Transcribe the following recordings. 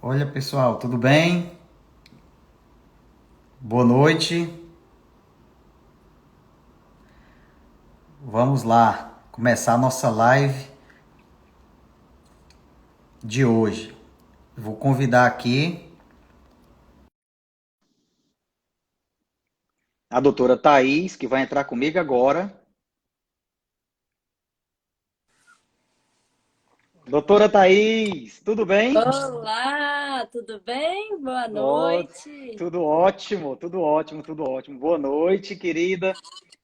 Olha, pessoal, tudo bem? Boa noite. Vamos lá começar a nossa live de hoje. Vou convidar aqui a doutora Thaís, que vai entrar comigo agora. Doutora Thaís, tudo bem? Olá, tudo bem? Boa Ó, noite. tudo ótimo, tudo ótimo, tudo ótimo. Boa noite, querida.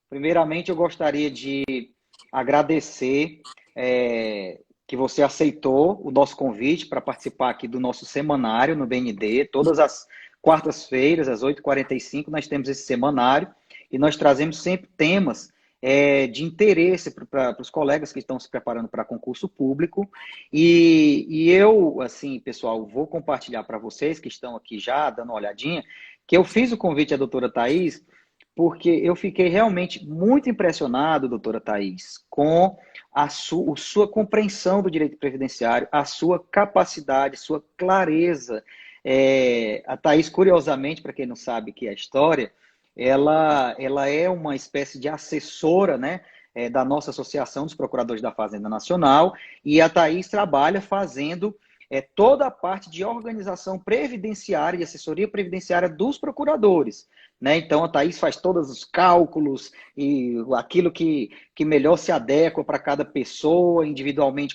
Primeiramente, eu gostaria de agradecer que você aceitou o nosso convite para participar aqui do nosso semanário no BND. Todas as quartas-feiras, às 8h45, nós temos esse semanário e nós trazemos sempre temas de interesse para os colegas que estão se preparando para concurso público. E eu, assim, pessoal, vou compartilhar para vocês que estão aqui já dando uma olhadinha, que eu fiz o convite à doutora Thais porque eu fiquei realmente muito impressionado, doutora Thais, com a sua compreensão do direito previdenciário, a sua capacidade, sua clareza. A Thais, curiosamente, para quem não sabe que é a história, ela é uma espécie de assessora, né, da nossa Associação dos Procuradores da Fazenda Nacional, e a Thais trabalha fazendo toda a parte de organização previdenciária e assessoria previdenciária dos procuradores. Né? Então, a Thaís faz todos os cálculos e aquilo que melhor se adequa para cada pessoa, individualmente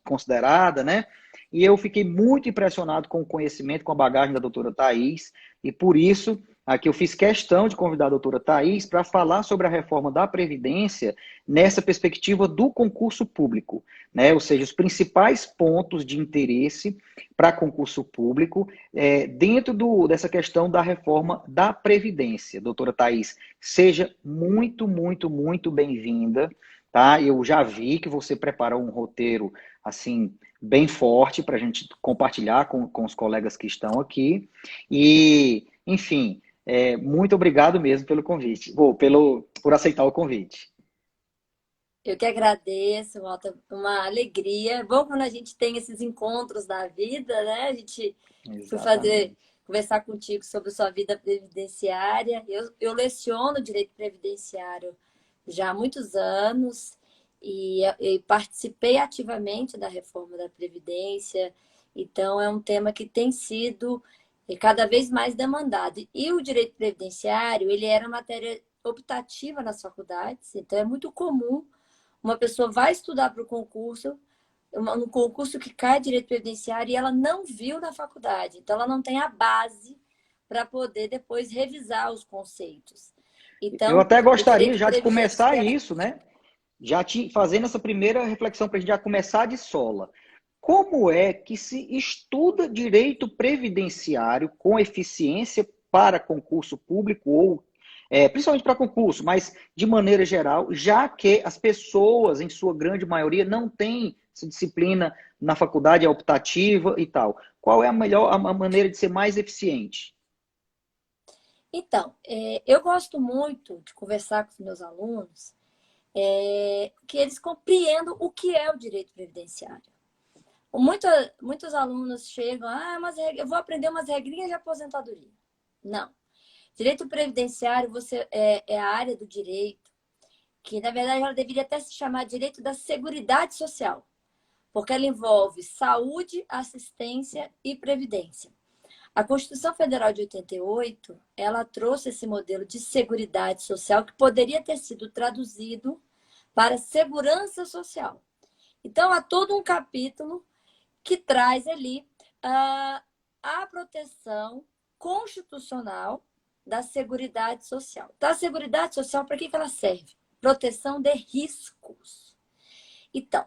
considerada, né? E eu fiquei muito impressionado com o conhecimento, com a bagagem da doutora Thaís, e por isso, aqui eu fiz questão de convidar a doutora Thaís para falar sobre a reforma da Previdência nessa perspectiva do concurso público, né? Ou seja, os principais pontos de interesse para concurso público dentro dessa questão da reforma da Previdência. Doutora Thais, seja muito, muito, muito bem-vinda. Tá? Eu já vi que você preparou um roteiro assim bem forte para a gente compartilhar com os colegas que estão aqui. E, enfim, muito obrigado mesmo pelo convite, por aceitar o convite. Eu que agradeço, Walter, uma alegria. É bom quando a gente tem esses encontros na vida, né? A gente fui Exatamente. conversar contigo sobre sua vida previdenciária. Eu leciono direito previdenciário já há muitos anos e participei ativamente da reforma da Previdência. Então, é um tema que tem sido cada vez mais demandado. E o direito previdenciário, ele era matéria optativa nas faculdades, então é muito comum uma pessoa vai estudar para o concurso, um concurso que cai direito previdenciário e ela não viu na faculdade. Então, ela não tem a base para poder depois revisar os conceitos. Eu Então, até o gostaria direito já de começar previdenciário. isso, né? Fazendo essa primeira reflexão para a gente já começar de sola. Como é que se estuda direito previdenciário com eficiência para concurso público ou principalmente para concurso, mas de maneira geral, já que as pessoas, em sua grande maioria, não têm essa disciplina na faculdade, é optativa e tal. Qual é a maneira de ser mais eficiente? Então, eu gosto muito de conversar com os meus alunos que eles compreendam o que é o direito previdenciário. Muitos alunos chegam, eu vou aprender umas regrinhas de aposentadoria. Não. Direito previdenciário é a área do direito que, na verdade, ela deveria até se chamar direito da Seguridade Social, porque ela envolve saúde, assistência e previdência. A Constituição Federal de 88, ela trouxe esse modelo de seguridade social que poderia ter sido traduzido para segurança social. Então, há todo um capítulo que traz ali a proteção constitucional da Seguridade Social. Da Seguridade Social, para que ela serve? Proteção de riscos. Então,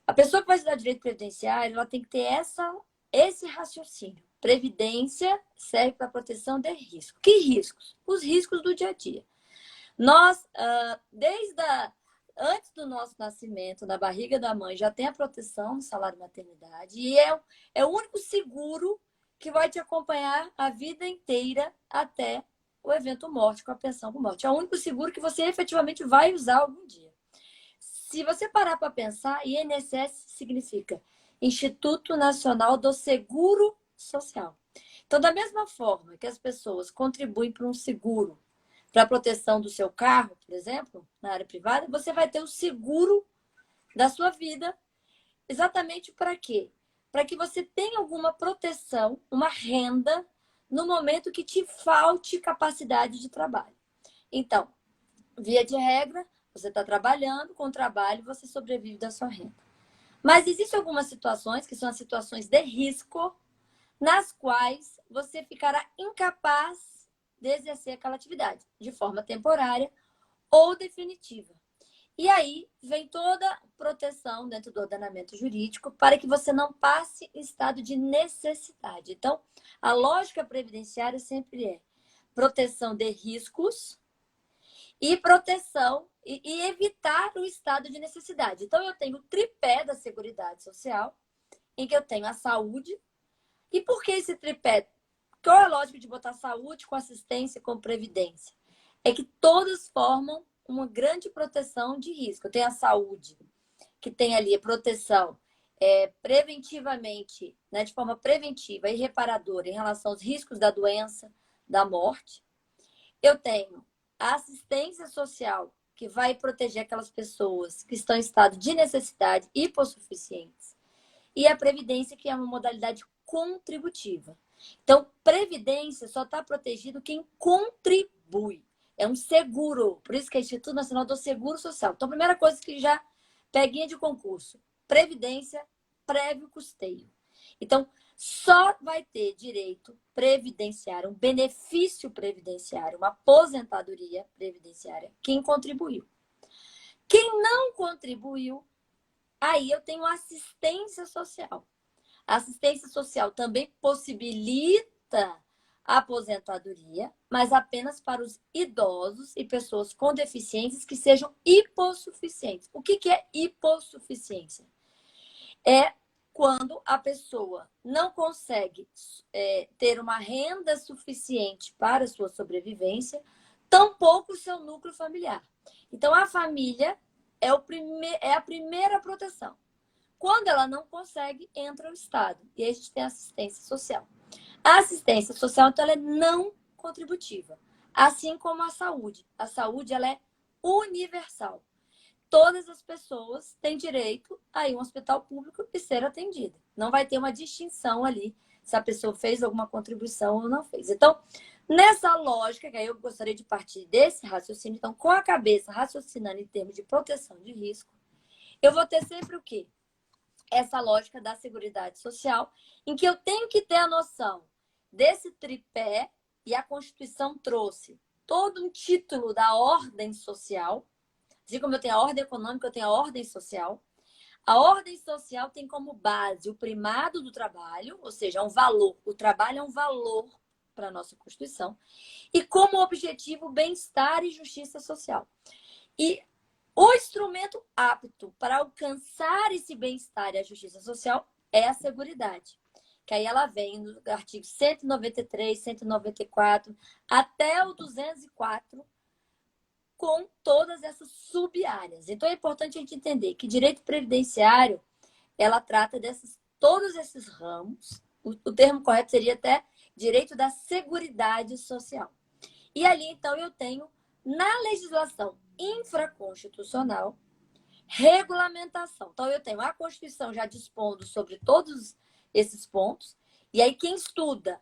a pessoa que vai estudar direito previdenciário, ela tem que ter esse raciocínio. Previdência serve para proteção de risco. Que riscos? Os riscos do dia a dia. Nós, antes do nosso nascimento, na barriga da mãe, já tem a proteção do salário maternidade e é o único seguro que vai te acompanhar a vida inteira até o evento morte, com a pensão por morte. É o único seguro que você efetivamente vai usar algum dia. Se você parar para pensar, INSS significa Instituto Nacional do Seguro social. Então, da mesma forma que as pessoas contribuem para um seguro, para a proteção do seu carro, por exemplo, na área privada, você vai ter o seguro da sua vida. Exatamente para quê? Para que você tenha alguma proteção, uma renda, no momento que te falte capacidade de trabalho. Então, via de regra, você está trabalhando, com o trabalho você sobrevive da sua renda. Mas existem algumas situações, que são as situações de risco, nas quais você ficará incapaz de exercer aquela atividade, de forma temporária ou definitiva. E aí vem toda a proteção dentro do ordenamento jurídico para que você não passe em estado de necessidade. Então, a lógica previdenciária sempre é proteção de riscos e proteção e evitar o estado de necessidade. Então, eu tenho o tripé da Seguridade Social, em que eu tenho a saúde. E por que esse tripé? Qual é a lógica de botar saúde com assistência com previdência? É que todas formam uma grande proteção de risco. Eu tenho a saúde, que tem ali a proteção preventivamente, né, de forma preventiva e reparadora em relação aos riscos da doença, da morte. Eu tenho a assistência social, que vai proteger aquelas pessoas que estão em estado de necessidade hipossuficientes. E a previdência, que é uma modalidade contributiva. Então, previdência só está protegido quem contribui. É um seguro. Por isso que é Instituto Nacional do Seguro Social. Então, a primeira coisa que já peguinha de concurso. Previdência, prévio custeio. Então, só vai ter direito previdenciário, um benefício previdenciário, uma aposentadoria previdenciária, quem contribuiu. Quem não contribuiu, aí eu tenho assistência social. A assistência social também possibilita a aposentadoria, mas apenas para os idosos e pessoas com deficiências que sejam hipossuficientes. O que é hipossuficiência? É quando a pessoa não consegue ter uma renda suficiente para a sua sobrevivência, tampouco o seu núcleo familiar. Então, a família é a primeira proteção. Quando ela não consegue, entra o Estado. E aí a gente tem a assistência social. A assistência social, então, ela é não contributiva. Assim como a saúde. A saúde, ela é universal. Todas as pessoas têm direito a ir a um hospital público e ser atendida. Não vai ter uma distinção ali se a pessoa fez alguma contribuição ou não fez. Então, nessa lógica, que aí eu gostaria de partir desse raciocínio, então, com a cabeça raciocinando em termos de proteção de risco, eu vou ter sempre o quê? Essa lógica da Seguridade Social, em que eu tenho que ter a noção desse tripé, e a Constituição trouxe todo um título da ordem social. Assim como eu tenho a ordem econômica, eu tenho a ordem social. A ordem social tem como base o primado do trabalho, ou seja, é um valor. O trabalho é um valor para a nossa Constituição. E como objetivo, o bem-estar e justiça social. E o instrumento apto para alcançar esse bem-estar e a justiça social é a Seguridade. Que aí ela vem no artigo 193, 194, até o 204, com todas essas sub-áreas. Então, é importante a gente entender que direito previdenciário, ela trata todos esses ramos. O termo correto seria até direito da seguridade social. E ali, então, eu tenho, na legislação infraconstitucional, regulamentação. Então, eu tenho a Constituição já dispondo sobre todos esses pontos. E aí, quem estuda,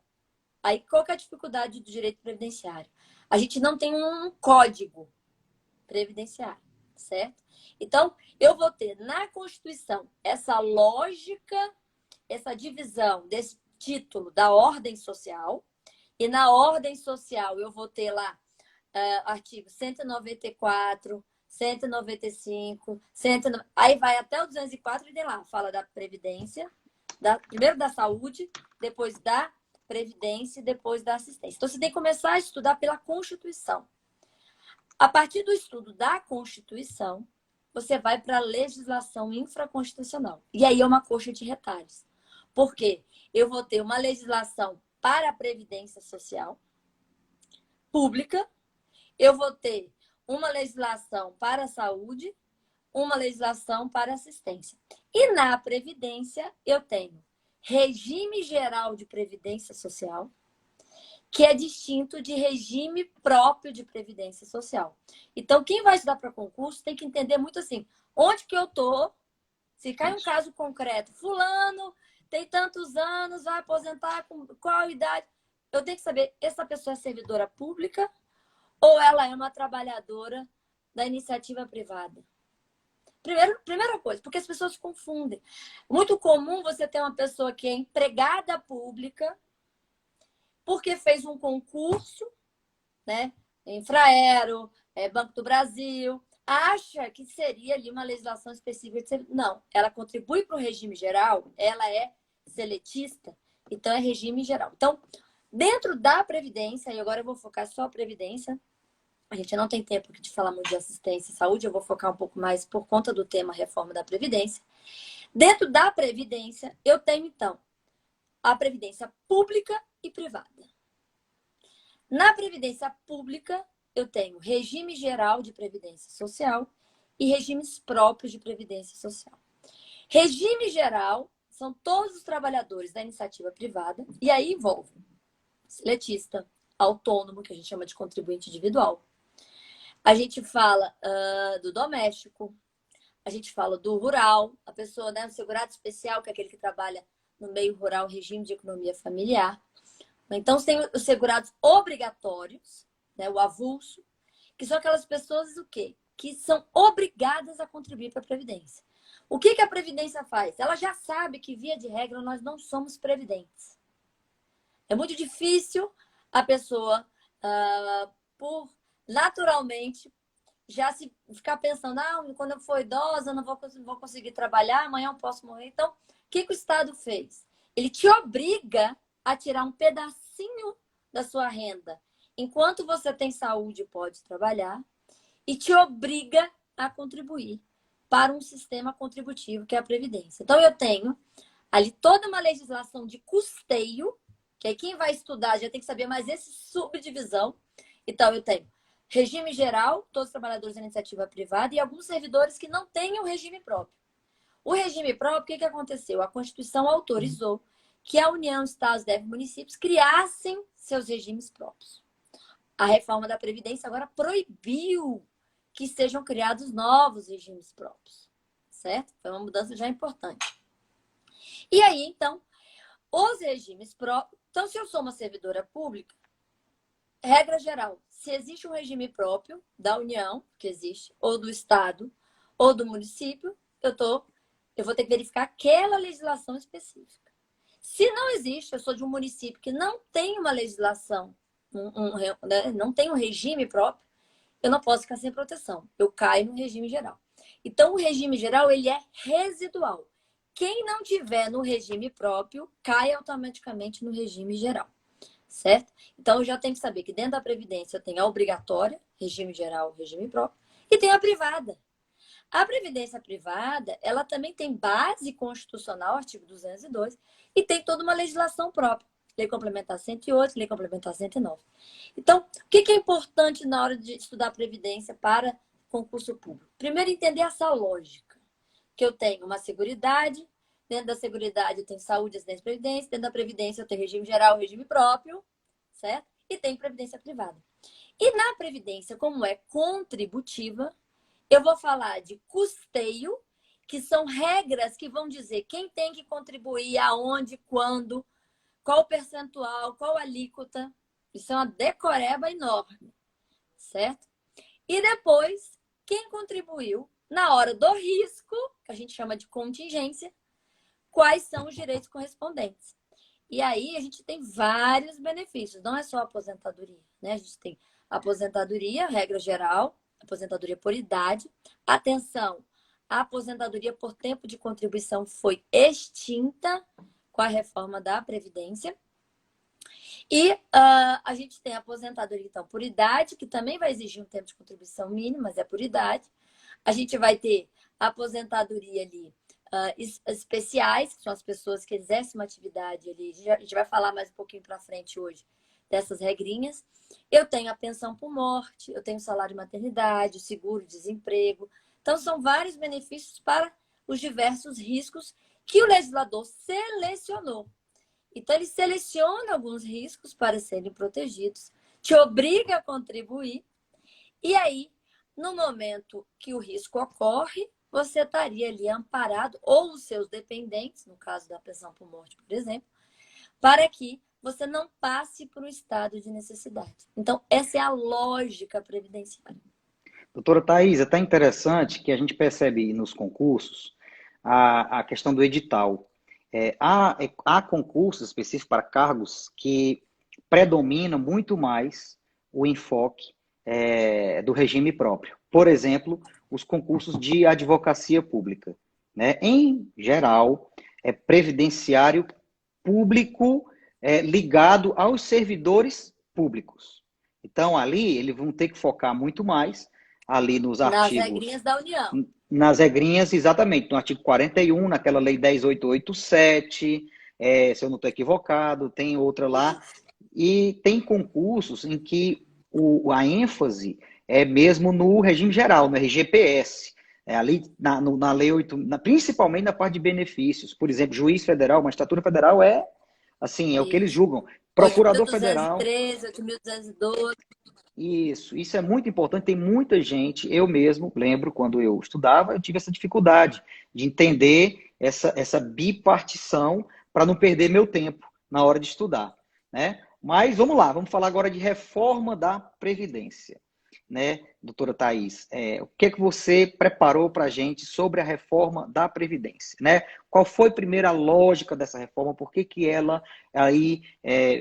aí qual que é a dificuldade do direito previdenciário? A gente não tem um código previdenciário, certo? Então, eu vou ter na Constituição essa lógica, essa divisão desse título da ordem social, e na ordem social eu vou ter lá artigo 194, 195, 190, aí vai até o 204 e tem lá, fala da Previdência, primeiro da saúde, depois da Previdência e depois da assistência. Então, você tem que começar a estudar pela Constituição. A partir do estudo da Constituição, você vai para a legislação infraconstitucional. E aí é uma coxa de retalhos. Por quê? Eu vou ter uma legislação para a Previdência Social pública, eu vou ter uma legislação para a saúde, uma legislação para a assistência. E na Previdência, eu tenho regime geral de previdência social, que é distinto de regime próprio de previdência social. Então, quem vai estudar para concurso tem que entender muito assim, onde que eu estou, se cai um caso concreto, fulano tem tantos anos, vai aposentar com qual idade? Eu tenho que saber, essa pessoa é servidora pública ou ela é uma trabalhadora da iniciativa privada? Primeira coisa, porque as pessoas confundem. Muito comum você ter uma pessoa que é empregada pública porque fez um concurso, né? Infraero, Banco do Brasil, acha que seria ali uma legislação específica. Não, ela contribui para o regime geral, ela é seletista, então é regime geral. Então, dentro da Previdência, e agora eu vou focar só a Previdência, a gente não tem tempo de falar muito de assistência e saúde, eu vou focar um pouco mais por conta do tema reforma da Previdência. Dentro da Previdência, eu tenho, então, a Previdência pública e privada. Na Previdência pública, eu tenho regime geral de previdência social e regimes próprios de previdência social. Regime geral são todos os trabalhadores da iniciativa privada, e aí envolve seletista, autônomo, que a gente chama de contribuinte individual. A gente fala do doméstico, a gente fala do rural, a pessoa, né, o segurado especial, que é aquele que trabalha no meio rural, regime de economia familiar. Então, tem os segurados obrigatórios, né, o avulso, que são aquelas pessoas o quê? Que são obrigadas a contribuir para a Previdência. O que a Previdência faz? Ela já sabe que, via de regra, nós não somos previdentes. É muito difícil a pessoa, naturalmente, já se ficar pensando, quando eu for idosa, eu não vou conseguir trabalhar, amanhã eu posso morrer. Então, o que o Estado fez? Ele te obriga a tirar um pedacinho da sua renda enquanto você tem saúde e pode trabalhar e te obriga a contribuir para um sistema contributivo que é a Previdência. Então, eu tenho ali toda uma legislação de custeio, que aí quem vai estudar já tem que saber mais essa subdivisão. Então, eu tenho regime geral, todos os trabalhadores da iniciativa privada e alguns servidores que não têm um regime próprio. O regime próprio, o que aconteceu? A Constituição autorizou que a União, Estados, DF e municípios criassem seus regimes próprios. A reforma da Previdência agora proibiu que sejam criados novos regimes próprios, certo? Foi uma mudança já importante. E aí, então, os regimes próprios... Então, se eu sou uma servidora pública, regra geral, se existe um regime próprio da União, que existe, ou do Estado, ou do município, eu vou ter que verificar aquela legislação específica. Se não existe, eu sou de um município que não tem uma legislação, não tem um regime próprio, eu não posso ficar sem proteção. Eu caio no regime geral. Então, o regime geral, ele é residual. Quem não tiver no regime próprio, cai automaticamente no regime geral. Certo? Então, eu já tenho que saber que dentro da Previdência eu tenho a obrigatória, regime geral, regime próprio, e tem a privada. A Previdência privada, ela também tem base constitucional, artigo 202, e tem toda uma legislação própria. Lei Complementar 108, Lei Complementar 109. Então, o que é importante na hora de estudar a Previdência para concurso público? Primeiro, entender essa lógica. Que eu tenho uma seguridade, dentro da seguridade eu tenho saúde, acidente e previdência, dentro da previdência eu tenho regime geral, regime próprio, certo? E tem previdência privada. E na previdência, como é contributiva, eu vou falar de custeio, que são regras que vão dizer quem tem que contribuir, aonde, quando, qual percentual, qual alíquota. Isso é uma decoreba enorme, certo? E depois, quem contribuiu na hora do risco, que a gente chama de contingência, quais são os direitos correspondentes. E aí a gente tem vários benefícios, não é só a aposentadoria, né? A gente tem a aposentadoria, regra geral, aposentadoria por idade. Atenção, a aposentadoria por tempo de contribuição foi extinta com a reforma da Previdência. E a gente tem a aposentadoria, então, por idade, que também vai exigir um tempo de contribuição mínimo, mas é por idade. A gente vai ter a aposentadoria ali especiais, que são as pessoas que exercem uma atividade ali. A gente vai falar mais um pouquinho para frente hoje dessas regrinhas. Eu tenho a pensão por morte, eu tenho o salário de maternidade, o seguro-desemprego. Então, são vários benefícios para os diversos riscos que o legislador selecionou. Então, ele seleciona alguns riscos para serem protegidos, te obriga a contribuir, e aí, no momento que o risco ocorre, você estaria ali amparado, ou os seus dependentes, no caso da pensão por morte, por exemplo, para que você não passe por um estado de necessidade. Então, essa é a lógica previdenciária. Doutora Thais, é até interessante que a gente percebe nos concursos a questão do edital. Há concursos específicos para cargos que predomina muito mais o enfoque do regime próprio. Por exemplo, os concursos de advocacia pública. Né? Em geral, é previdenciário público ligado aos servidores públicos. Então, ali, eles vão ter que focar muito mais ali nos Nas artigos. regrinhas da União. Nas regrinhas, exatamente, no artigo 41, naquela lei 10.887, se eu não estou equivocado, tem outra lá. E tem concursos em que a ênfase é mesmo no regime geral, no RGPS. Ali na Lei 8, principalmente na parte de benefícios. Por exemplo, juiz federal, magistratura federal assim, é o que eles julgam. Procurador federal. 8.213, 8.212. Isso é muito importante. Tem muita gente, eu mesmo lembro quando eu estudava, eu tive essa dificuldade de entender essa bipartição para não perder meu tempo na hora de estudar, né? Mas vamos lá, vamos falar agora de reforma da Previdência, né, doutora Thais? O que é que você preparou para a gente sobre a reforma da Previdência, né? Qual foi primeiro a lógica dessa reforma? Por que ela aí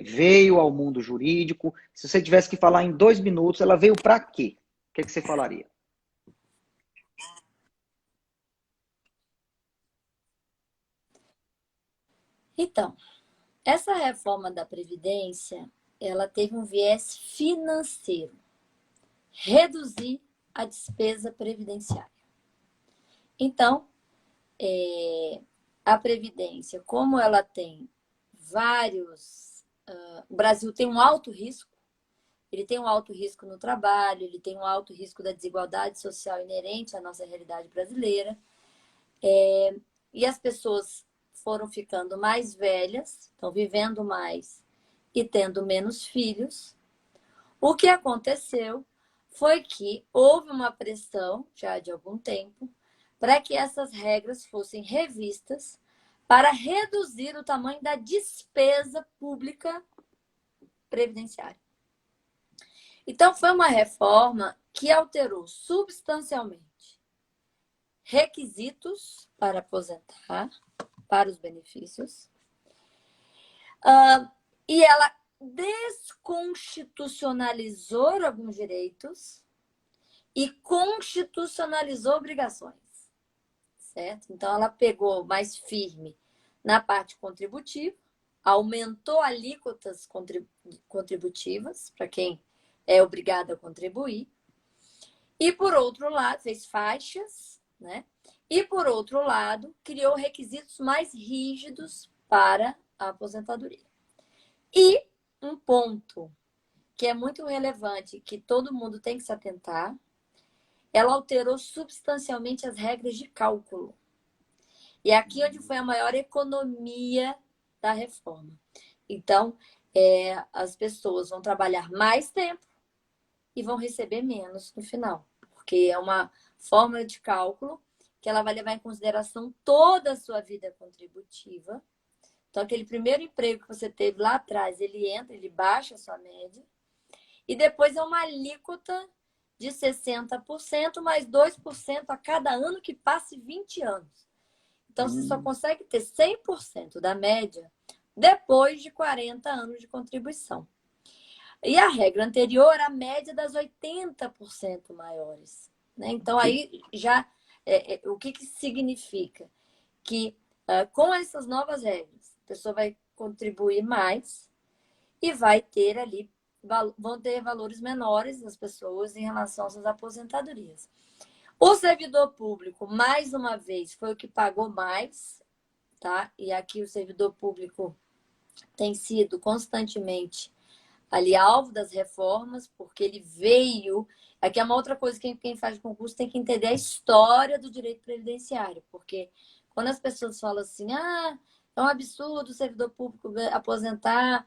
veio ao mundo jurídico? Se você tivesse que falar em 2 minutos, ela veio para quê? O que é que você falaria? Então, essa reforma da Previdência, ela teve um viés financeiro. Reduzir a despesa previdenciária. Então, a Previdência, como ela tem vários... o Brasil tem um alto risco, ele tem um alto risco no trabalho, ele tem um alto risco da desigualdade social inerente à nossa realidade brasileira, e as pessoas foram ficando mais velhas, estão vivendo mais e tendo menos filhos. O que aconteceu foi que houve uma pressão, já de algum tempo, para que essas regras fossem revistas para reduzir o tamanho da despesa pública previdenciária. Então, foi uma reforma que alterou substancialmente requisitos para aposentar, para os benefícios, e ela desconstitucionalizou alguns direitos e constitucionalizou obrigações, certo? Então, ela pegou mais firme na parte contributiva, aumentou alíquotas contributivas para quem é obrigado a contribuir, e, por outro lado, fez faixas, né? E, por outro lado, criou requisitos mais rígidos para a aposentadoria. E um ponto que é muito relevante, que todo mundo tem que se atentar, ela alterou substancialmente as regras de cálculo. E aqui onde foi a maior economia da reforma. Então, as pessoas vão trabalhar mais tempo e vão receber menos no final. Porque é uma fórmula de cálculo que ela vai levar em consideração toda a sua vida contributiva. Então, aquele primeiro emprego que você teve lá atrás, ele entra, ele baixa a sua média. E depois é uma alíquota de 60% mais 2% a cada ano que passe 20 anos. Então, você só consegue ter 100% da média depois de 40 anos de contribuição. E a regra anterior, a média das 80% maiores. Né? Então, aí já... o que significa? Que com essas novas regras, a pessoa vai contribuir mais e vai ter ali, vão ter valores menores das pessoas em relação às suas aposentadorias. O servidor público, mais uma vez, foi o que pagou mais, tá? E aqui o servidor público tem sido constantemente ali alvo das reformas, porque ele veio... Aqui é uma outra coisa que quem faz concurso tem que entender a história do direito previdenciário, porque quando as pessoas falam assim, é um absurdo o servidor público aposentar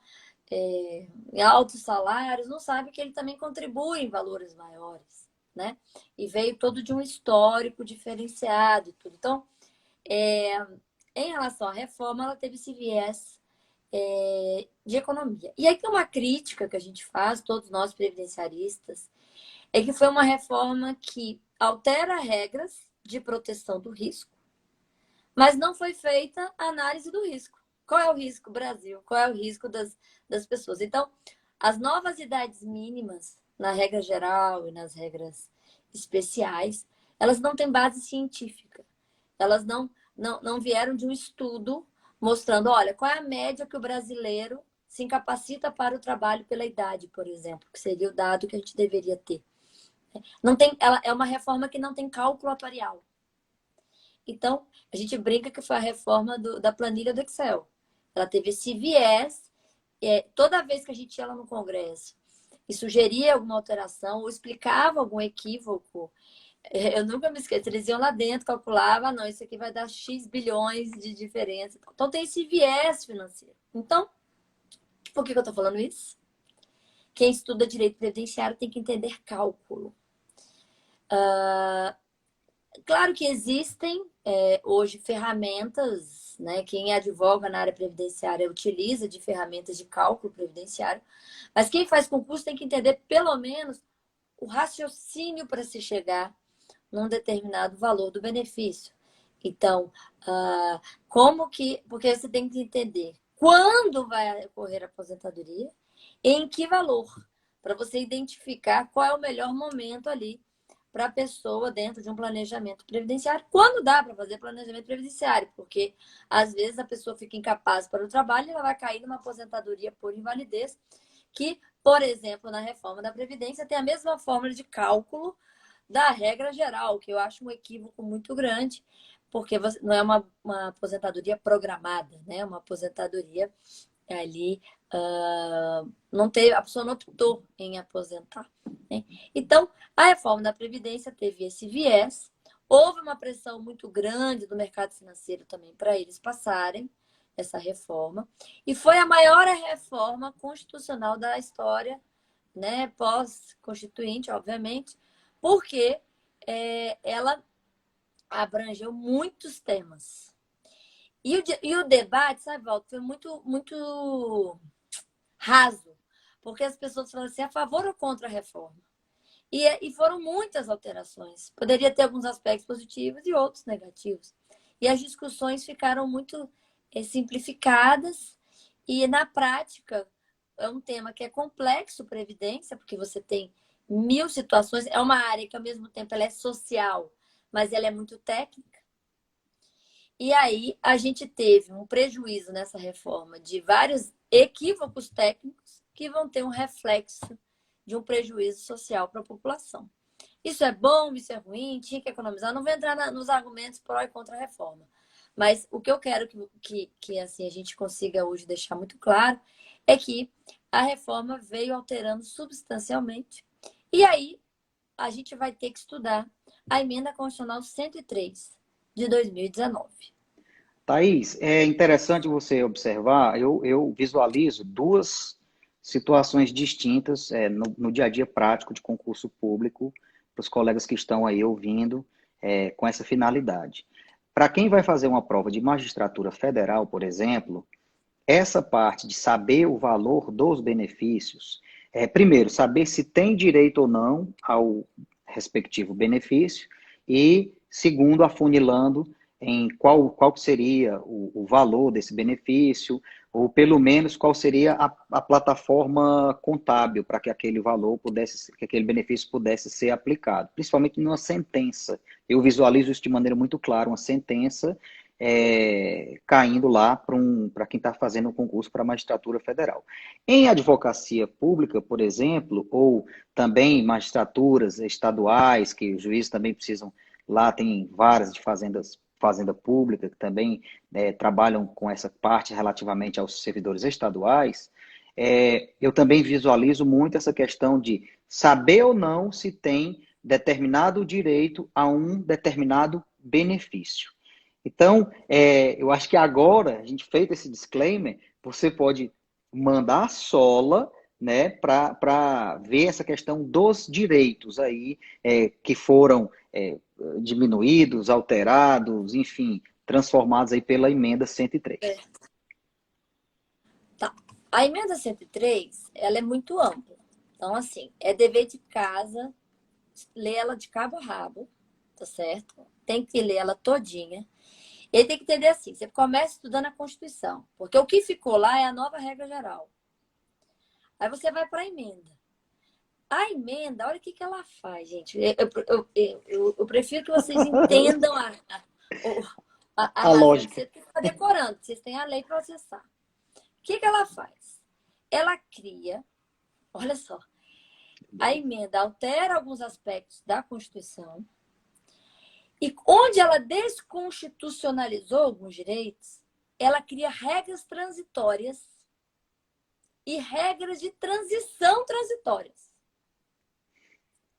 em altos salários, não sabe que ele também contribui em valores maiores, né? E veio todo de um histórico diferenciado e tudo. Então, em relação à reforma, ela teve esse viés de economia. E aí tem uma crítica que a gente faz, todos nós previdenciaristas, é que foi uma reforma que altera regras de proteção do risco, mas não foi feita a análise do risco. Qual é o risco, Brasil? Qual é o risco das pessoas? Então, as novas idades mínimas, na regra geral e nas regras especiais, elas não têm base científica. Elas não vieram de um estudo mostrando, olha, qual é a média que o brasileiro se incapacita para o trabalho pela idade, por exemplo, que seria o dado que a gente deveria ter. Não tem, ela é uma reforma que não tem cálculo atuarial. Então, a gente brinca que foi a reforma da planilha do Excel. Ela teve esse viés. Toda vez que a gente ia lá no Congresso e sugeria alguma alteração ou explicava algum equívoco, eu nunca me esqueço. Eles iam lá dentro, calculavam, não, isso aqui vai dar X bilhões de diferença. Então, tem esse viés financeiro. Então, por que eu estou falando isso? Quem estuda direito previdenciário tem que entender cálculo. Claro que existem hoje ferramentas, né? Quem advoga na área previdenciária utiliza de ferramentas de cálculo previdenciário, mas quem faz concurso tem que entender pelo menos o raciocínio para se chegar num determinado valor do benefício. Então, porque você tem que entender quando vai ocorrer a aposentadoria, em que valor, para você identificar qual é o melhor momento ali para a pessoa dentro de um planejamento previdenciário, quando dá para fazer planejamento previdenciário, porque às vezes a pessoa fica incapaz para o trabalho e ela vai cair numa aposentadoria por invalidez, que, por exemplo, na reforma da Previdência tem a mesma fórmula de cálculo da regra geral, que eu acho um equívoco muito grande, porque não é uma aposentadoria programada, né? Uma aposentadoria ali, a pessoa não optou em aposentar, né? Então, a reforma da Previdência teve esse viés, houve uma pressão muito grande do mercado financeiro também para eles passarem essa reforma, e foi a maior reforma constitucional da história, né? Pós-constituinte, obviamente, porque ela abrangeu muitos temas. E o debate, sabe, Walter, foi muito, muito raso, porque as pessoas falaram assim, a favor ou contra a reforma. E foram muitas alterações. Poderia ter alguns aspectos positivos e outros negativos. E as discussões ficaram muito simplificadas e, na prática, é um tema que é complexo, previdência, porque você tem 1000 situações. É uma área que, ao mesmo tempo, ela é social, mas ela é muito técnica. E aí, a gente teve um prejuízo nessa reforma de vários equívocos técnicos que vão ter um reflexo de um prejuízo social para a população. Isso é bom, isso é ruim, tinha que economizar. Não vou entrar nos argumentos pró e contra a reforma. Mas o que eu quero que assim, a gente consiga hoje deixar muito claro é que a reforma veio alterando substancialmente. E aí, a gente vai ter que estudar a Emenda Constitucional 103 de 2019. Thaís, é interessante você observar, eu visualizo duas situações distintas no dia a dia prático de concurso público, para os colegas que estão aí ouvindo, com essa finalidade. Para quem vai fazer uma prova de magistratura federal, por exemplo, essa parte de saber o valor dos benefícios, primeiro, saber se tem direito ou não ao respectivo benefício, e segundo, afunilando em qual seria o valor desse benefício, ou pelo menos qual seria a plataforma contábil para que aquele valor que aquele benefício pudesse ser aplicado, principalmente numa sentença. Eu visualizo isso de maneira muito clara, uma sentença caindo lá para quem está fazendo o concurso para a magistratura federal. Em advocacia pública, por exemplo, ou também magistraturas estaduais, que os juízes também precisam, lá tem várias de fazenda pública, que também trabalham com essa parte relativamente aos servidores estaduais, eu também visualizo muito essa questão de saber ou não se tem determinado direito a um determinado benefício. Então, eu acho que agora, a gente feito esse disclaimer, você pode mandar a sola, né, para ver essa questão dos direitos aí, que foram diminuídos, alterados, enfim, transformados aí pela emenda 103. Tá. A emenda 103, ela é muito ampla. Então, assim, é dever de casa ler ela de cabo a rabo, tá certo? Tem que ler ela todinha. Ele tem que entender assim, você começa estudando a Constituição, porque o que ficou lá é a nova regra geral. Aí você vai para a emenda. A emenda, olha o que ela faz, gente. Eu prefiro que vocês entendam a A razão. lógica. Você tem que ficar decorando, vocês têm a lei para acessar. O que ela faz? Ela cria, olha só, a emenda altera alguns aspectos da Constituição e onde ela desconstitucionalizou alguns direitos, ela cria regras transitórias e regras de transição transitórias.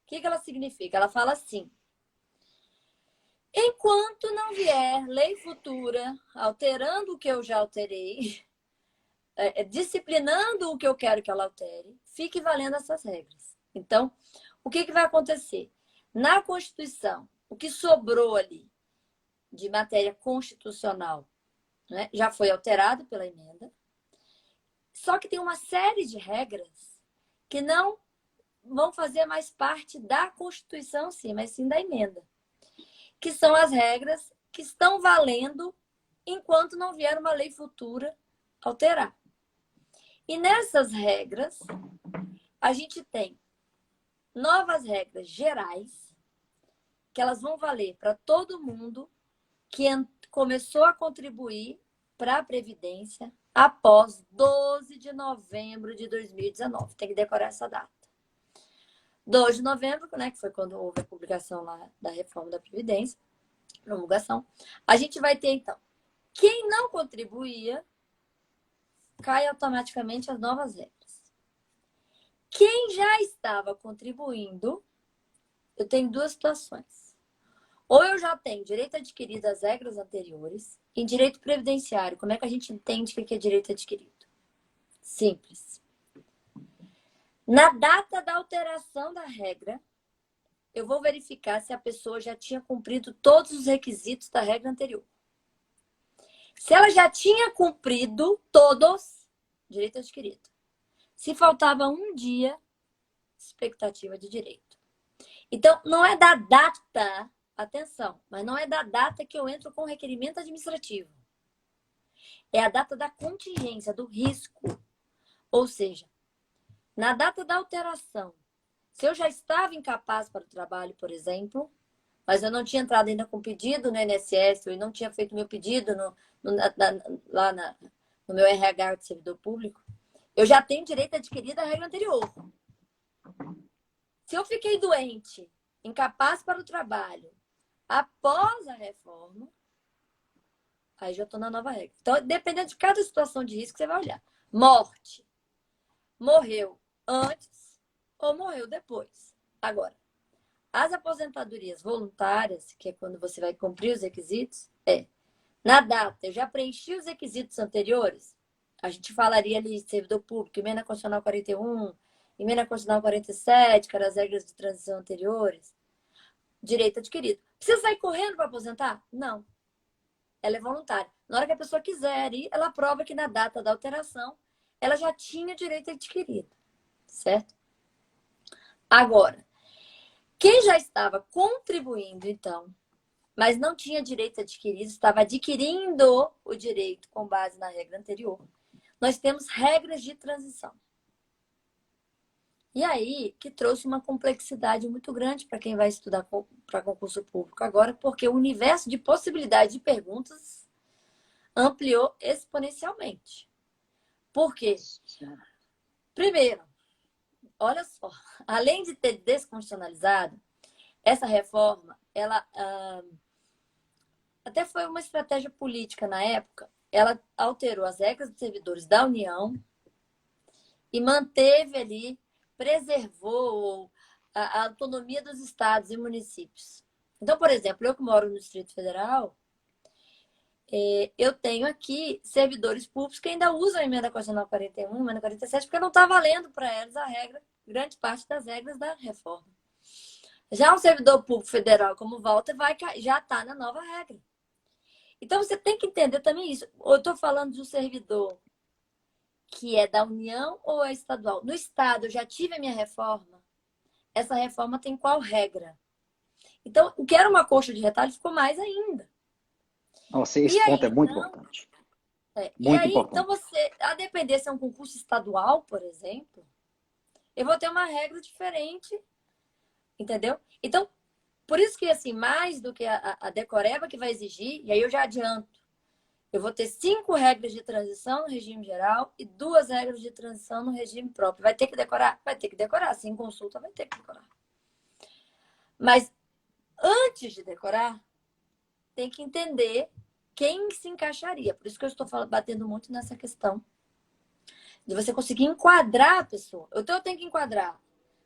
O que ela significa? Ela fala assim: enquanto não vier lei futura alterando o que eu já alterei, disciplinando o que eu quero que ela altere, fique valendo essas regras. Então, o que vai acontecer? Na Constituição, o que sobrou ali de matéria constitucional, né, já foi alterado pela emenda, só que tem uma série de regras que não vão fazer mais parte da Constituição, sim, mas sim da emenda, que são as regras que estão valendo enquanto não vier uma lei futura alterar. E nessas regras, a gente tem novas regras gerais, que elas vão valer para todo mundo que começou a contribuir para a Previdência após 12 de novembro de 2019. Tem que decorar essa data. 2 de novembro, né, que foi quando houve a publicação lá da reforma da Previdência, promulgação. A gente vai ter, então, quem não contribuía, cai automaticamente as novas regras. Quem já estava contribuindo, eu tenho duas situações. Ou eu já tenho direito adquirido às regras anteriores. Em direito previdenciário, como é que a gente entende o que é direito adquirido? Simples. Na data da alteração da regra, eu vou verificar se a pessoa já tinha cumprido todos os requisitos da regra anterior. Se ela já tinha cumprido todos, direito adquirido. Se faltava um dia, expectativa de direito. Então, não é da data, atenção, mas não é da data que eu entro com requerimento administrativo. É a data da contingência, do risco. Ou seja, na data da alteração, se eu já estava incapaz para o trabalho, por exemplo, mas eu não tinha entrado ainda com pedido no INSS, eu não tinha feito meu pedido no meu RH de servidor público, eu já tenho direito adquirido à regra anterior. Se eu fiquei doente, incapaz para o trabalho, após a reforma, aí já estou na nova regra. Então, dependendo de cada situação de risco, você vai olhar. Morte. Morreu antes ou morreu depois. Agora, as aposentadorias voluntárias, que é quando você vai cumprir os requisitos, na data, eu já preenchi os requisitos anteriores, a gente falaria ali de servidor público, emenda constitucional 41, emenda constitucional 47, que eram as regras de transição anteriores, direito adquirido. Precisa sair correndo para aposentar? Não. Ela é voluntária. Na hora que a pessoa quiser ir, ela prova que na data da alteração, ela já tinha direito adquirido. Certo? Agora, quem já estava contribuindo, então, mas não tinha direito adquirido, estava adquirindo o direito com base na regra anterior, nós temos regras de transição. E aí, que trouxe uma complexidade muito grande para quem vai estudar para concurso público agora, porque o universo de possibilidades de perguntas ampliou exponencialmente. Por quê? Primeiro, olha só, além de ter desconstitucionalizado, essa reforma, ela até foi uma estratégia política na época. Ela alterou as regras dos servidores da União e manteve ali, preservou a autonomia dos estados e municípios. Então, por exemplo, eu que moro no Distrito Federal, eu tenho aqui servidores públicos que ainda usam a emenda constitucional 41, emenda 47, porque não está valendo para eles a regra, grande parte das regras da reforma. Já um servidor público federal como Walter já está na nova regra. Então, você tem que entender também isso. Eu estou falando de um servidor que é da União ou é estadual? No Estado, eu já tive a minha reforma. Essa reforma tem qual regra? Então, o que era uma coxa de retalho ficou mais ainda. Nossa, esse ponto é muito importante. Muito Então, importante. a depender se é um concurso estadual, por exemplo, eu vou ter uma regra diferente, entendeu? Então, por isso que, assim, mais do que a decoreba que vai exigir, e aí eu já adianto, eu vou ter 5 regras de transição no regime geral e 2 regras de transição no regime próprio. Vai ter que decorar? Vai ter que decorar. Sem consulta, vai ter que decorar. Mas, antes de decorar, tem que entender quem se encaixaria. Por isso que eu estou batendo muito nessa questão de você conseguir enquadrar a pessoa. Então, eu tenho que enquadrar.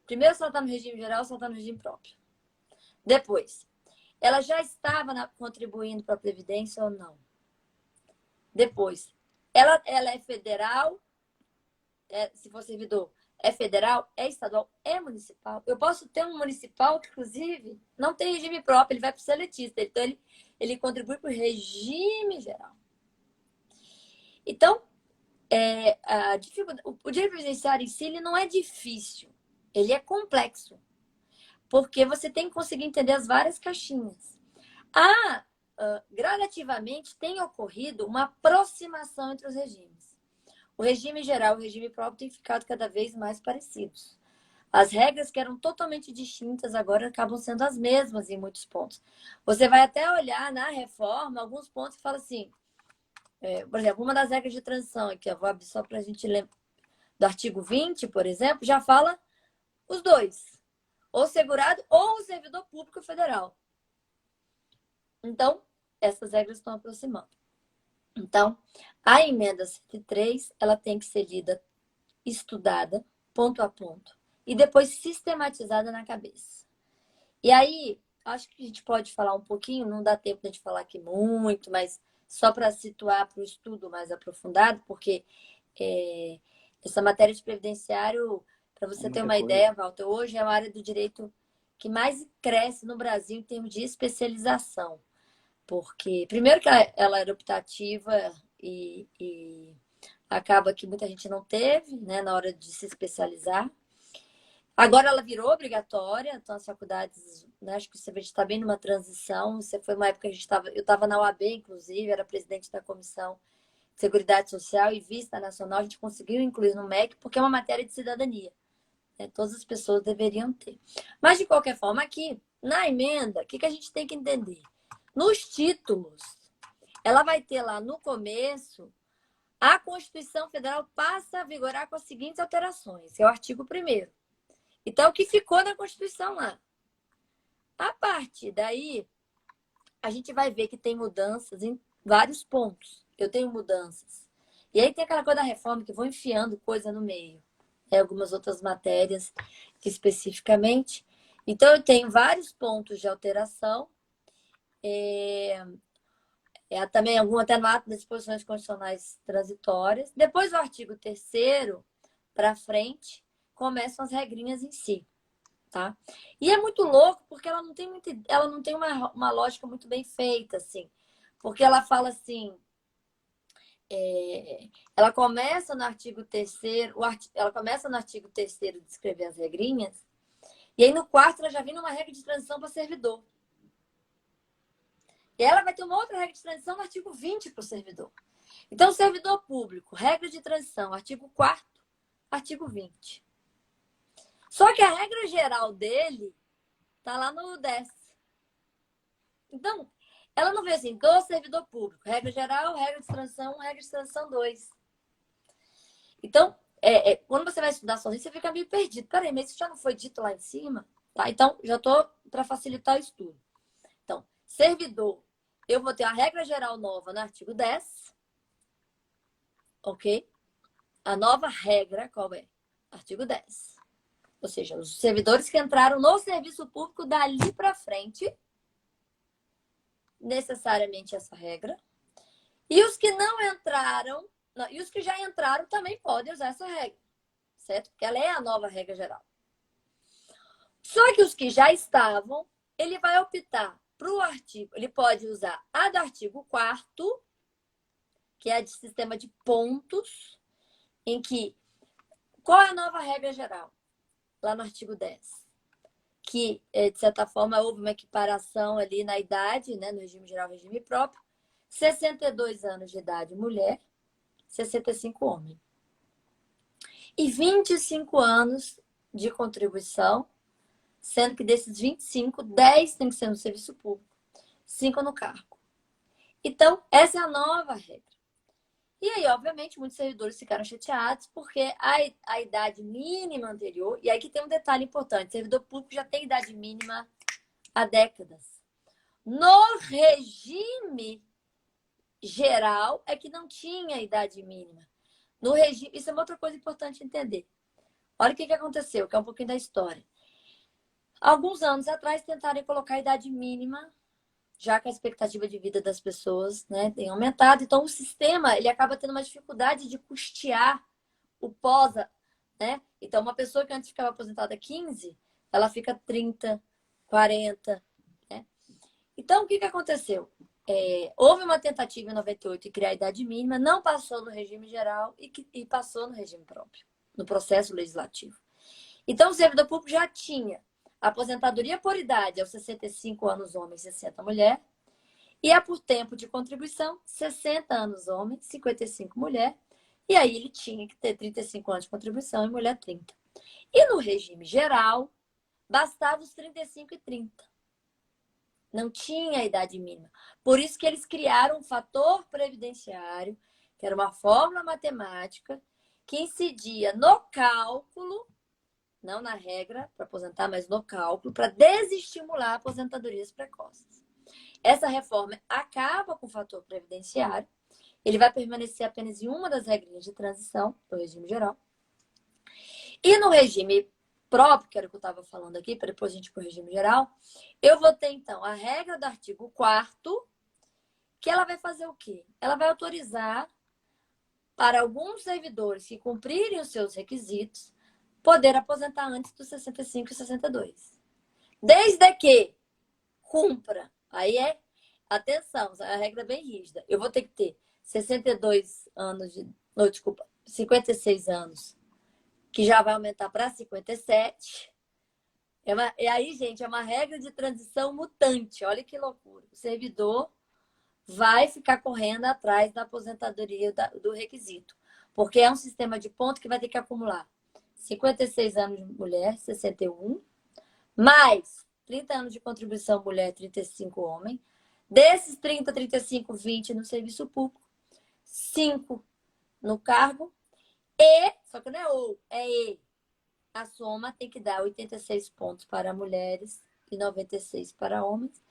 Primeiro, se ela está no regime geral, se ela está no regime próprio. Depois, ela já estava contribuindo para a Previdência ou não? Depois, ela é federal, se for servidor, é federal, é estadual, é municipal. Eu posso ter um municipal que, inclusive, não tem regime próprio, ele vai para o seletista. Então, ele contribui para o regime geral. Então, o direito previdenciário em si ele não é difícil, ele é complexo. Porque você tem que conseguir entender as várias caixinhas. Gradativamente tem ocorrido uma aproximação entre os regimes. O regime geral e o regime próprio têm ficado cada vez mais parecidos. As regras que eram totalmente distintas agora acabam sendo as mesmas em muitos pontos. Você vai até olhar na reforma alguns pontos que fala assim, por exemplo, uma das regras de transição aqui, eu vou abrir só para a gente lembrar, do artigo 20, por exemplo, já fala os dois, ou segurado ou o servidor público federal. Então, essas regras estão aproximando. Então, a emenda 103, ela tem que ser lida, estudada, ponto a ponto, e depois sistematizada na cabeça. E aí, acho que a gente pode falar um pouquinho, não dá tempo de a gente falar aqui muito, mas só para situar para o estudo mais aprofundado, porque essa matéria de previdenciário, para você ter uma ideia, Walter, hoje é uma área do direito que mais cresce no Brasil em termos de especialização. Porque, primeiro que ela era optativa e acaba que muita gente não teve, né, na hora de se especializar. Agora ela virou obrigatória, então as faculdades, né, acho que você está bem numa transição. Você foi uma época que eu estava na UAB, inclusive, era presidente da Comissão de Seguridade Social e Vista Nacional. A gente conseguiu incluir no MEC porque é uma matéria de cidadania. Né? Todas as pessoas deveriam ter. Mas, de qualquer forma, aqui, na emenda, o que a gente tem que entender? Nos títulos, ela vai ter lá no começo, a Constituição Federal passa a vigorar com as seguintes alterações, que é o artigo 1º. Então, o que ficou na Constituição lá? A partir daí, a gente vai ver que tem mudanças em vários pontos. Eu tenho mudanças. E aí tem aquela coisa da reforma que vou enfiando coisa no meio. Algumas outras matérias especificamente. Então, eu tenho vários pontos de alteração. Também algum até no ato das disposições constitucionais transitórias. Depois, o artigo 3º para frente, começam as regrinhas em si. Tá? E é muito louco porque ela não tem uma lógica muito bem feita, assim. Porque ela fala assim, ela começa no artigo 3º, ela começa no artigo 3º de escrever as regrinhas, e aí no 4º ela já vem numa regra de transição para servidor. E ela vai ter uma outra regra de transição no artigo 20 para o servidor. Então, servidor público, regra de transição, artigo 4º, artigo 20. Só que a regra geral dele está lá no 10. Então, ela não vê assim, do servidor público, regra geral, regra de transição 1, regra de transição 2. Então, quando você vai estudar sozinho, você fica meio perdido. Peraí, mas isso já não foi dito lá em cima? Tá? Então, já estou para facilitar o estudo. Então, servidor, eu vou ter a regra geral nova no artigo 10. Ok? A nova regra, qual é? Artigo 10. Ou seja, os servidores que entraram no serviço público dali para frente, necessariamente essa regra. E os que não entraram, não, e os que já entraram também podem usar essa regra, certo? Porque ela é a nova regra geral. Só que os que já estavam, ele vai optar para o artigo, ele pode usar a do artigo 4º, que é a de sistema de pontos, em que, qual é a nova regra geral? Lá no artigo 10. Que, de certa forma, houve uma equiparação ali na idade, né, no regime geral e regime próprio. 62 anos de idade, mulher, 65 homem. E 25 anos de contribuição, sendo que desses 25, 10 tem que ser no serviço público, 5 no cargo. Então, essa é a nova regra. E aí, obviamente, muitos servidores ficaram chateados porque a idade mínima anterior, e aí que tem um detalhe importante, o servidor público já tem idade mínima há décadas. No regime geral é que não tinha idade mínima. No regime, isso é uma outra coisa importante entender. Olha o que aconteceu, que é um pouquinho da história. Alguns anos atrás tentaram colocar a idade mínima, já que a expectativa de vida das pessoas, né, tem aumentado. Então o sistema ele acaba tendo uma dificuldade de custear o pós, né? Então uma pessoa que antes ficava aposentada 15, ela fica 30, 40, né? Então o que aconteceu? Houve uma tentativa em 98 de criar a idade mínima, não passou no regime geral e passou no regime próprio, no processo legislativo. Então, o servidor público já tinha a aposentadoria por idade aos 65 anos homem, 60 mulher, e a por tempo de contribuição, 60 anos homem, 55 mulher, e aí ele tinha que ter 35 anos de contribuição e mulher 30. E no regime geral, bastava os 35 e 30. Não tinha a idade mínima. Por isso que eles criaram um fator previdenciário, que era uma fórmula matemática, que incidia no cálculo, não na regra para aposentar, mas no cálculo, para desestimular aposentadorias precoces. Essa reforma acaba com o fator previdenciário, ele vai permanecer apenas em uma das regrinhas de transição do regime geral. E no regime próprio, que era o que eu estava falando aqui, para depois a gente ir para o regime geral, eu vou ter, então, a regra do artigo 4º, que ela vai fazer o quê? Ela vai autorizar para alguns servidores que cumprirem os seus requisitos poder aposentar antes dos 65 e 62. Desde que cumpra. Aí atenção, a regra é bem rígida. Eu vou ter que ter 62 anos de... Não, desculpa, 56 anos, que já vai aumentar para 57. E aí, gente, é uma regra de transição mutante. Olha que loucura. O servidor vai ficar correndo atrás da aposentadoria do requisito. Porque é um sistema de ponto que vai ter que acumular 56 anos de mulher, 61, mais 30 anos de contribuição mulher, 35 homem. Desses 30, 35, 20 no serviço público, 5 no cargo. Só que não é ou, é e. A soma tem que dar 86 pontos para mulheres e 96 para homens.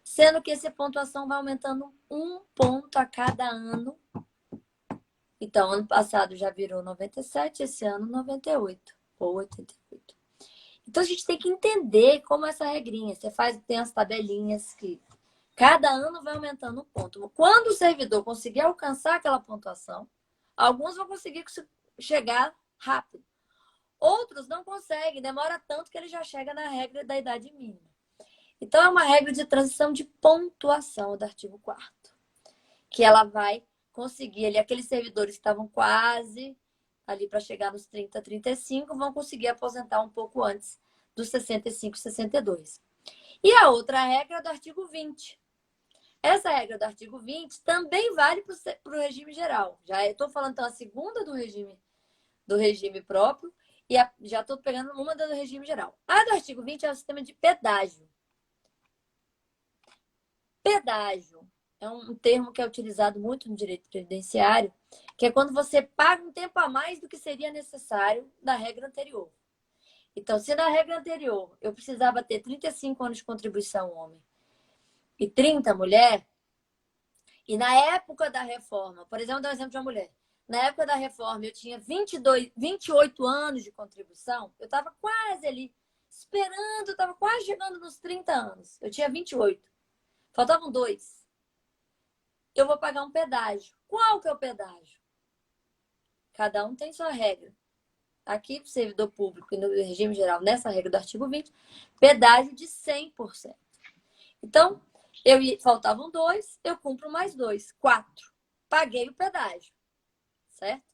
Sendo que essa pontuação vai aumentando 1 ponto a cada ano. Então, ano passado já virou 97, esse ano 98 ou 88. Então, a gente tem que entender como essa regrinha. Tem as tabelinhas que cada ano vai aumentando um ponto. Quando o servidor conseguir alcançar aquela pontuação, alguns vão conseguir chegar rápido. Outros não conseguem, demora tanto que ele já chega na regra da idade mínima. Então, é uma regra de transição de pontuação do artigo 4º, que ela vai conseguir ali, aqueles servidores que estavam quase ali para chegar nos 30, 35, vão conseguir aposentar um pouco antes dos 65, 62. E a outra regra é do artigo 20. Essa regra do artigo 20 também vale para o regime geral. Já estou falando, então, a segunda do regime próprio e já estou pegando uma do regime geral. A do artigo 20 é o sistema de pedágio. Pedágio é um termo que é utilizado muito no direito previdenciário, que é quando você paga um tempo a mais do que seria necessário da regra anterior. Então, se na regra anterior eu precisava ter 35 anos de contribuição homem e 30 mulher, e na época da reforma, por exemplo, vou dar um exemplo de uma mulher. Na época da reforma eu tinha 28 anos de contribuição, eu estava quase ali, esperando, estava quase chegando nos 30 anos. Eu tinha 28. Faltavam 2. eu vou pagar um pedágio. Qual que é o pedágio? Cada um tem sua regra. Aqui, para o servidor público e no regime geral, nessa regra do artigo 20, pedágio de 100%. Então, faltavam 2, eu cumpro mais 2, 4. Paguei o pedágio, certo?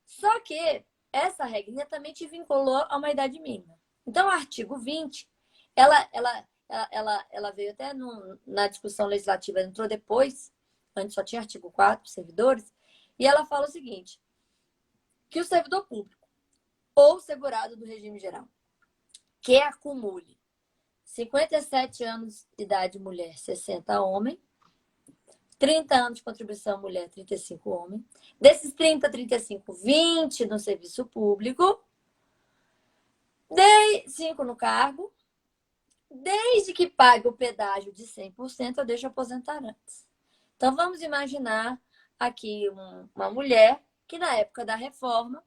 Só que essa regrinha também te vinculou a uma idade mínima. Então, o artigo 20, ela veio até na discussão legislativa, entrou depois, antes só tinha artigo 4, servidores, e ela fala o seguinte, que o servidor público ou segurado do regime geral que acumule 57 anos de idade mulher, 60 homem, 30 anos de contribuição mulher, 35 homem. Desses 30, 35, 20 no serviço público, 5 no cargo. Desde que pague o pedágio de 100%, eu deixo aposentar antes. Então, vamos imaginar aqui uma mulher que, na época da reforma,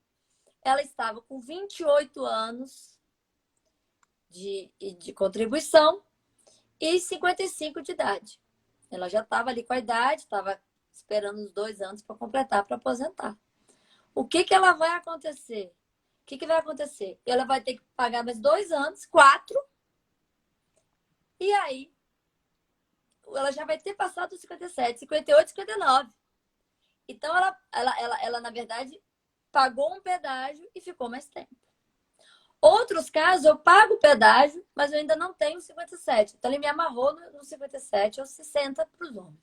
ela estava com 28 anos de contribuição e 55 de idade. Ela já estava ali com a idade, estava esperando os 2 anos para completar, para aposentar. O que ela vai acontecer? O que vai acontecer? Ela vai ter que pagar mais 2 anos, 4, e aí ela já vai ter passado os 57, 58, 59. Então, ela na verdade, pagou um pedágio e ficou mais tempo. Outros casos, eu pago o pedágio, mas eu ainda não tenho 57. Então, ele me amarrou no 57 ou 60 para os homens.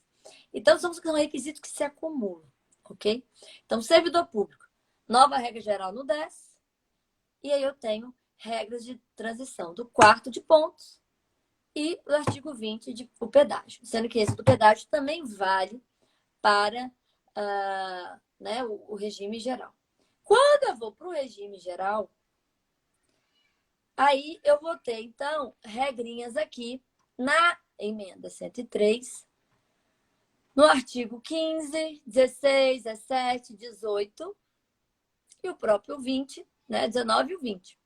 Então, são requisitos que se acumulam, ok? Então, servidor público, nova regra geral no 10. E aí eu tenho regras de transição do quarto de pontos e o artigo 20 o pedágio. Sendo que esse do pedágio também vale para o regime geral. Quando eu vou para o regime geral, aí eu vou ter, então, regrinhas aqui na emenda 103, no artigo 15, 16, 17, 18 e o próprio 20, né? 19 e o 20.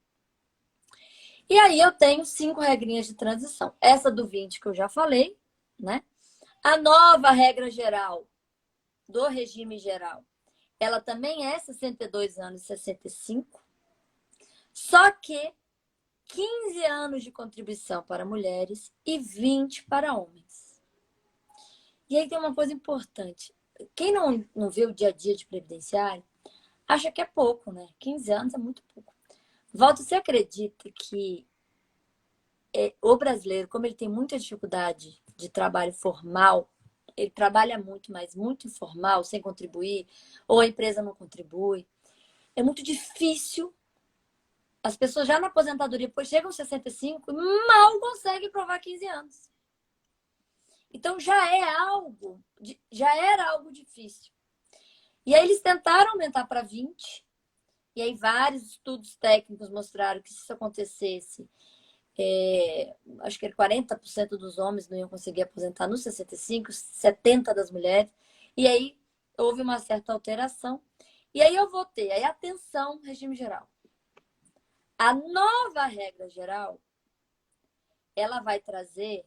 E aí eu tenho 5 regrinhas de transição. Essa do 20 que eu já falei, né? A nova regra geral do regime geral, ela também é 62 anos e 65, só que 15 anos de contribuição para mulheres e 20 para homens. E aí tem uma coisa importante. Quem não vê o dia a dia de previdenciário, acha que é pouco, né? 15 anos é muito pouco. Walter, você acredita que o brasileiro, como ele tem muita dificuldade de trabalho formal, ele trabalha muito, mas muito informal, sem contribuir, ou a empresa não contribui, é muito difícil. As pessoas já na aposentadoria, depois chegam aos 65 e mal conseguem provar 15 anos. Então já era algo difícil. E aí eles tentaram aumentar para 20, e aí vários estudos técnicos mostraram que se isso acontecesse, acho que 40% dos homens não iam conseguir aposentar nos 65, 70% das mulheres. E aí houve uma certa alteração. E aí eu vou ter, aí atenção, regime geral. A nova regra geral, ela vai trazer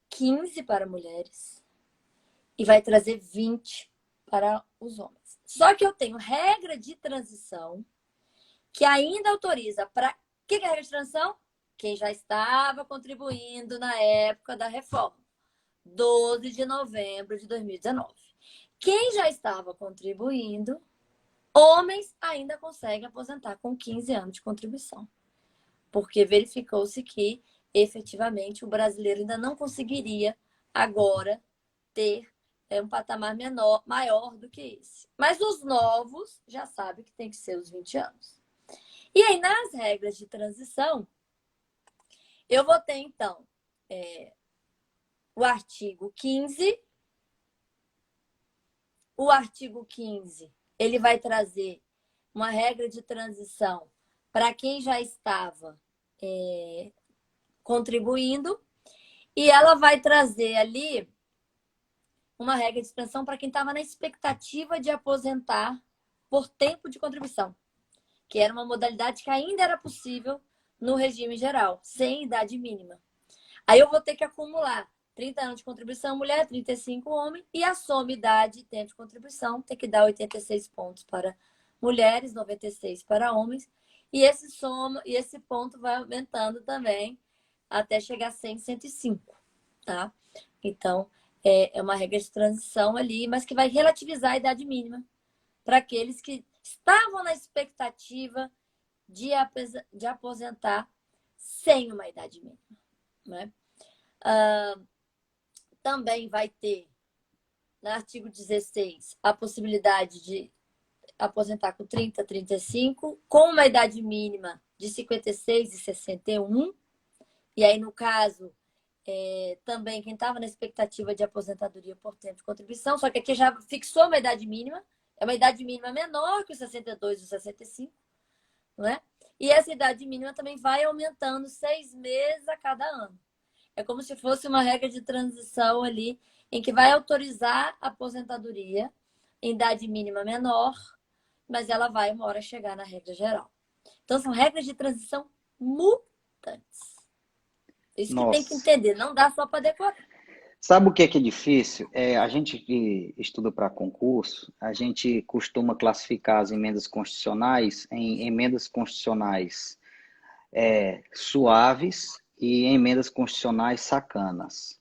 15 para mulheres e vai trazer 20 para os homens. Só que eu tenho regra de transição que ainda autoriza para... O que é regra de transição? Quem já estava contribuindo na época da reforma. 12 de novembro de 2019. Quem já estava contribuindo, homens ainda conseguem aposentar com 15 anos de contribuição. Porque verificou-se que, efetivamente, o brasileiro ainda não conseguiria agora ter um patamar maior do que esse. Mas os novos já sabem que tem que ser os 20 anos. E aí, nas regras de transição, eu vou ter, então, o artigo 15. O artigo 15, ele vai trazer uma regra de transição para quem já estava contribuindo, e ela vai trazer ali uma regra de transição para quem estava na expectativa de aposentar por tempo de contribuição, que era uma modalidade que ainda era possível no regime geral, sem idade mínima. Aí eu vou ter que acumular 30 anos de contribuição mulher, 35 homem, e a soma idade e tempo de contribuição tem que dar 86 pontos para mulheres, 96 para homens, e esse ponto vai aumentando também até chegar a 100, 105, tá? Então, é uma regra de transição ali, mas que vai relativizar a idade mínima para aqueles que estavam na expectativa de aposentar sem uma idade mínima, né? Também vai ter, no artigo 16, a possibilidade de aposentar com 30, 35, com uma idade mínima de 56 e 61. E aí, no caso, também quem estava na expectativa de aposentadoria por tempo de contribuição, só que aqui já fixou uma idade mínima, é uma idade mínima menor que os 62 e os 65, não é? E essa idade mínima também vai aumentando 6 meses a cada ano. É como se fosse uma regra de transição ali, em que vai autorizar a aposentadoria em idade mínima menor, mas ela vai uma hora chegar na regra geral. Então, são regras de transição mutantes. Isso que tem que Nossa. entender, não dá só para decorar. Sabe o que é difícil? A gente que estuda para concurso, a gente costuma classificar as emendas constitucionais em emendas constitucionais suaves e emendas constitucionais sacanas.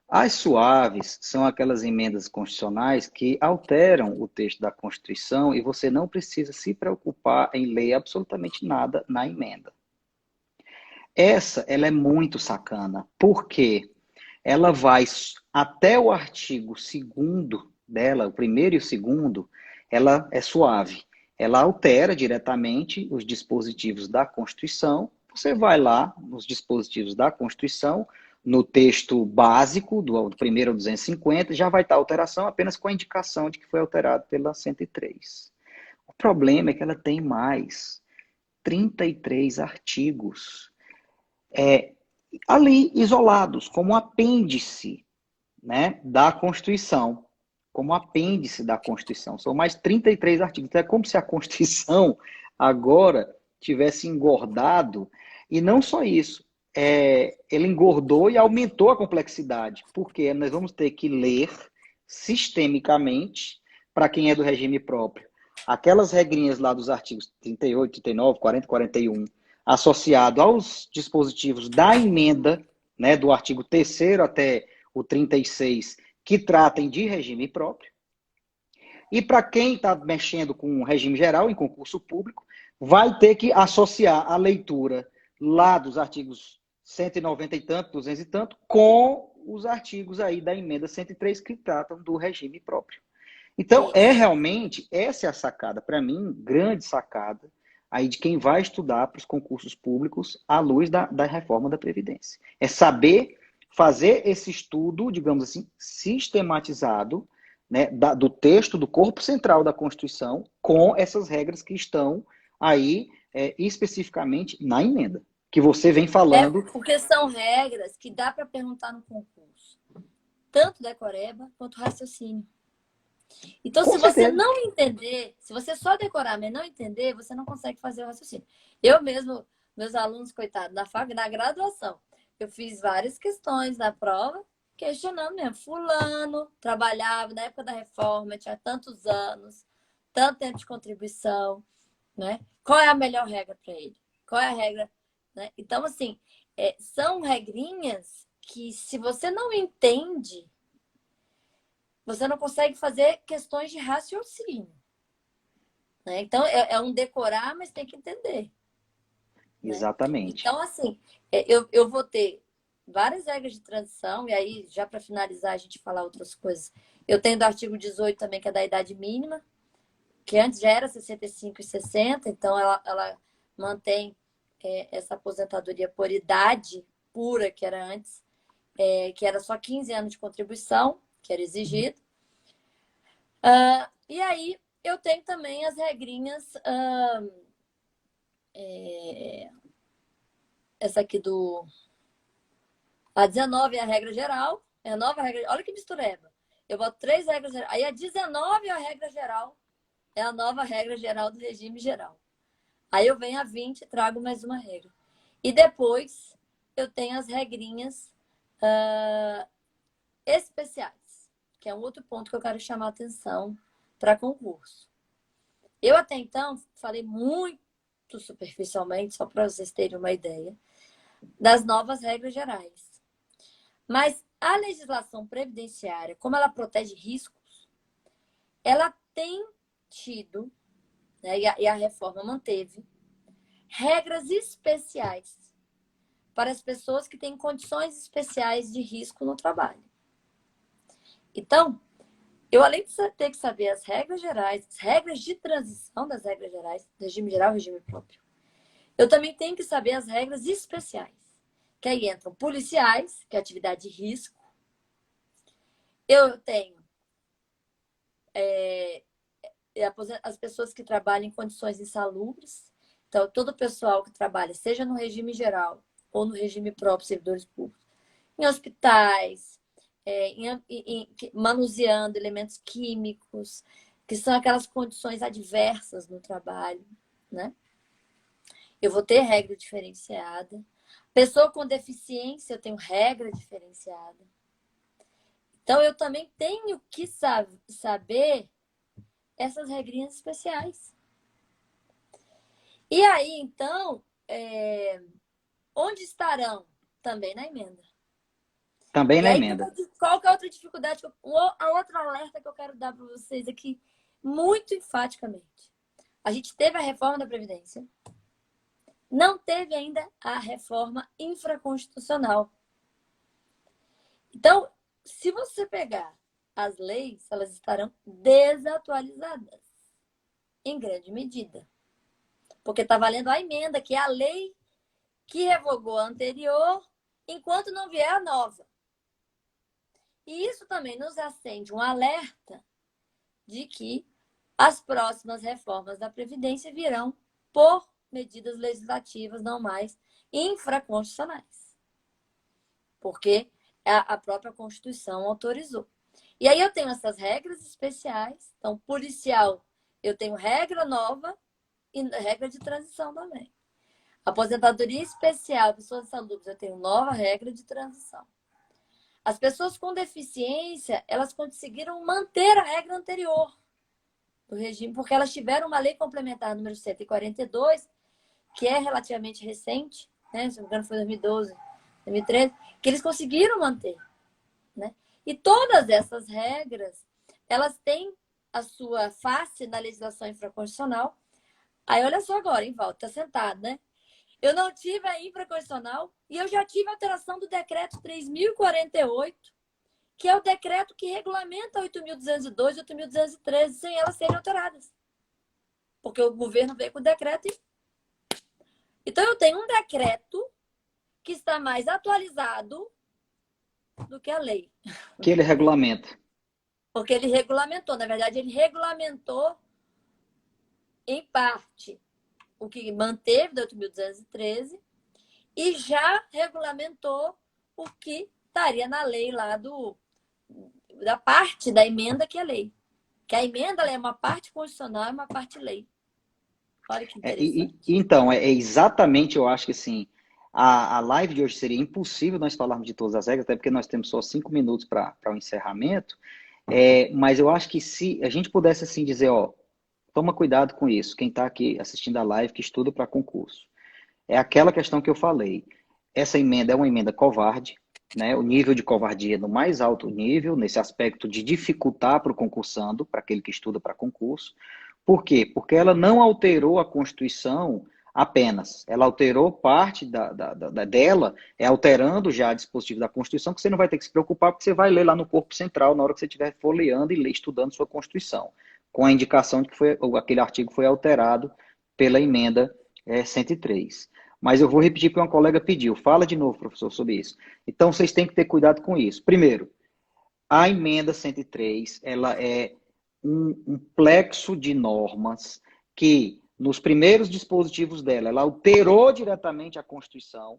As suaves são aquelas emendas constitucionais que alteram o texto da Constituição e você não precisa se preocupar em ler absolutamente nada na emenda. Ela é muito sacana. Por quê? Ela vai até o artigo 2º dela, o primeiro e o segundo, ela é suave. Ela altera diretamente os dispositivos da Constituição. Você vai lá nos dispositivos da Constituição, no texto básico, do primeiro ao 250, já vai estar a alteração apenas com a indicação de que foi alterado pela 103. O problema é que ela tem mais 33 artigos ali isolados, como apêndice, né, da Constituição. Como apêndice da Constituição. São mais 33 artigos. Então, é como se a Constituição agora tivesse engordado. E não só isso. Ele engordou e aumentou a complexidade. Porque nós vamos ter que ler sistemicamente, para quem é do regime próprio, aquelas regrinhas lá dos artigos 38, 39, 40, 41, associado aos dispositivos da emenda, né, do artigo 3º até o 36, que tratem de regime próprio. E para quem está mexendo com o regime geral, em concurso público, vai ter que associar a leitura lá dos artigos 190 e tanto, 200 e tanto, com os artigos aí da emenda 103 que tratam do regime próprio. Então, realmente, essa é a sacada, para mim, grande sacada, aí de quem vai estudar para os concursos públicos à luz da reforma da Previdência. É saber fazer esse estudo, digamos assim, sistematizado, né, do texto, do corpo central da Constituição, com essas regras que estão aí especificamente na emenda, que você vem falando. Porque são regras que dá para perguntar no concurso, tanto decoreba quanto raciocínio. Então, se você não entender, se você só decorar, mas não entender, você não consegue fazer o raciocínio. Eu mesmo, meus alunos, coitados, na graduação, eu fiz várias questões na prova, questionando mesmo. Fulano trabalhava na época da reforma, tinha tantos anos, tanto tempo de contribuição, né? Qual é a melhor regra para ele? Qual é a regra? Né? Então, assim, são regrinhas que, se você não entende, você não consegue fazer questões de raciocínio. Né? Então, é um decorar, mas tem que entender. Exatamente. Né? Então, assim, eu vou ter várias regras de transição, e aí, já para finalizar, a gente falar outras coisas. Eu tenho do artigo 18 também, que é da idade mínima, que antes já era 65 e 60, então ela mantém essa aposentadoria por idade pura, que era antes, que era só 15 anos de contribuição, que era exigido. E aí, eu tenho também as regrinhas, essa aqui a 19 é a regra geral, é a nova regra, olha que mistureba. Eu boto 3 regras gerais, aí a 19 é a regra geral, é a nova regra geral do regime geral. Aí eu venho a 20 e trago mais uma regra. E depois eu tenho as regrinhas especiais, que é um outro ponto que eu quero chamar a atenção para concurso. Eu até então falei muito superficialmente, só para vocês terem uma ideia, das novas regras gerais. Mas a legislação previdenciária, como ela protege riscos, ela tem tido, né, e a reforma manteve, regras especiais para as pessoas que têm condições especiais de risco no trabalho. Então, eu, além de ter que saber as regras gerais, as regras de transição das regras gerais, regime geral e regime próprio, eu também tenho que saber as regras especiais, que aí entram policiais, que é atividade de risco. Eu tenho as pessoas que trabalham em condições insalubres. Então, todo o pessoal que trabalha, seja no regime geral ou no regime próprio, servidores públicos, em hospitais, manuseando elementos químicos, que são aquelas condições adversas no trabalho, né? Eu vou ter regra diferenciada. Pessoa com deficiência, eu tenho regra diferenciada. Então, eu também tenho que saber essas regrinhas especiais. E aí, então, onde estarão? Também na emenda. Também E na aí, emenda. qual que é a outra dificuldade? A outra alerta que eu quero dar para vocês aqui, muito enfaticamente. A gente teve a reforma da Previdência, não teve ainda a reforma infraconstitucional. Então, se você pegar as leis, elas estarão desatualizadas, em grande medida. Porque está valendo a emenda, que é a lei que revogou a anterior, enquanto não vier a nova. E isso também nos acende um alerta de que as próximas reformas da Previdência virão por medidas legislativas, não mais infraconstitucionais. Porque a própria Constituição autorizou. E aí eu tenho essas regras especiais. Então, policial, eu tenho regra nova e regra de transição também. Aposentadoria especial, pessoas insalubres, eu tenho nova regra de transição. As pessoas com deficiência, elas conseguiram manter a regra anterior do regime, porque elas tiveram uma lei complementar número 142, que é relativamente recente, né? Se não me engano foi 2012, 2013, que eles conseguiram manter, né? E todas essas regras, elas têm a sua face na legislação infraconstitucional. Aí olha só agora, hein, Walter, tá sentado, né? Eu não tive a infraconstitucional e eu já tive a alteração do decreto 3.048, que é o decreto que regulamenta 8.202 e 8.213, sem elas serem alteradas. Porque o governo veio com o decreto e... Então, eu tenho um decreto que está mais atualizado do que a lei. Que ele regulamenta. Porque ele regulamentou. Na verdade, ele regulamentou, em parte, o que manteve do 8.213 e já regulamentou o que estaria na lei lá da parte da emenda que é lei. Que a emenda ela é uma parte constitucional e uma parte lei. Olha que interessante. Então, é exatamente, eu acho que assim, a live de hoje seria impossível nós falarmos de todas as regras, até porque nós temos só 5 minutos para o encerramento, mas eu acho que se a gente pudesse assim dizer, ó, toma cuidado com isso, quem está aqui assistindo a live que estuda para concurso. É aquela questão que eu falei, essa emenda é uma emenda covarde, né? O nível de covardia no mais alto nível, nesse aspecto de dificultar para o concursando, para aquele que estuda para concurso. Por quê? Porque ela não alterou a Constituição apenas, ela alterou parte dela, alterando já o dispositivo da Constituição, que você não vai ter que se preocupar, porque você vai ler lá no corpo central, na hora que você estiver folheando e estudando sua Constituição, com a indicação de que aquele artigo foi alterado pela emenda 103. Mas eu vou repetir porque uma colega pediu. Fala de novo, professor, sobre isso. Então, vocês têm que ter cuidado com isso. Primeiro, a emenda 103, ela é um plexo de normas que, nos primeiros dispositivos dela, ela alterou diretamente a Constituição,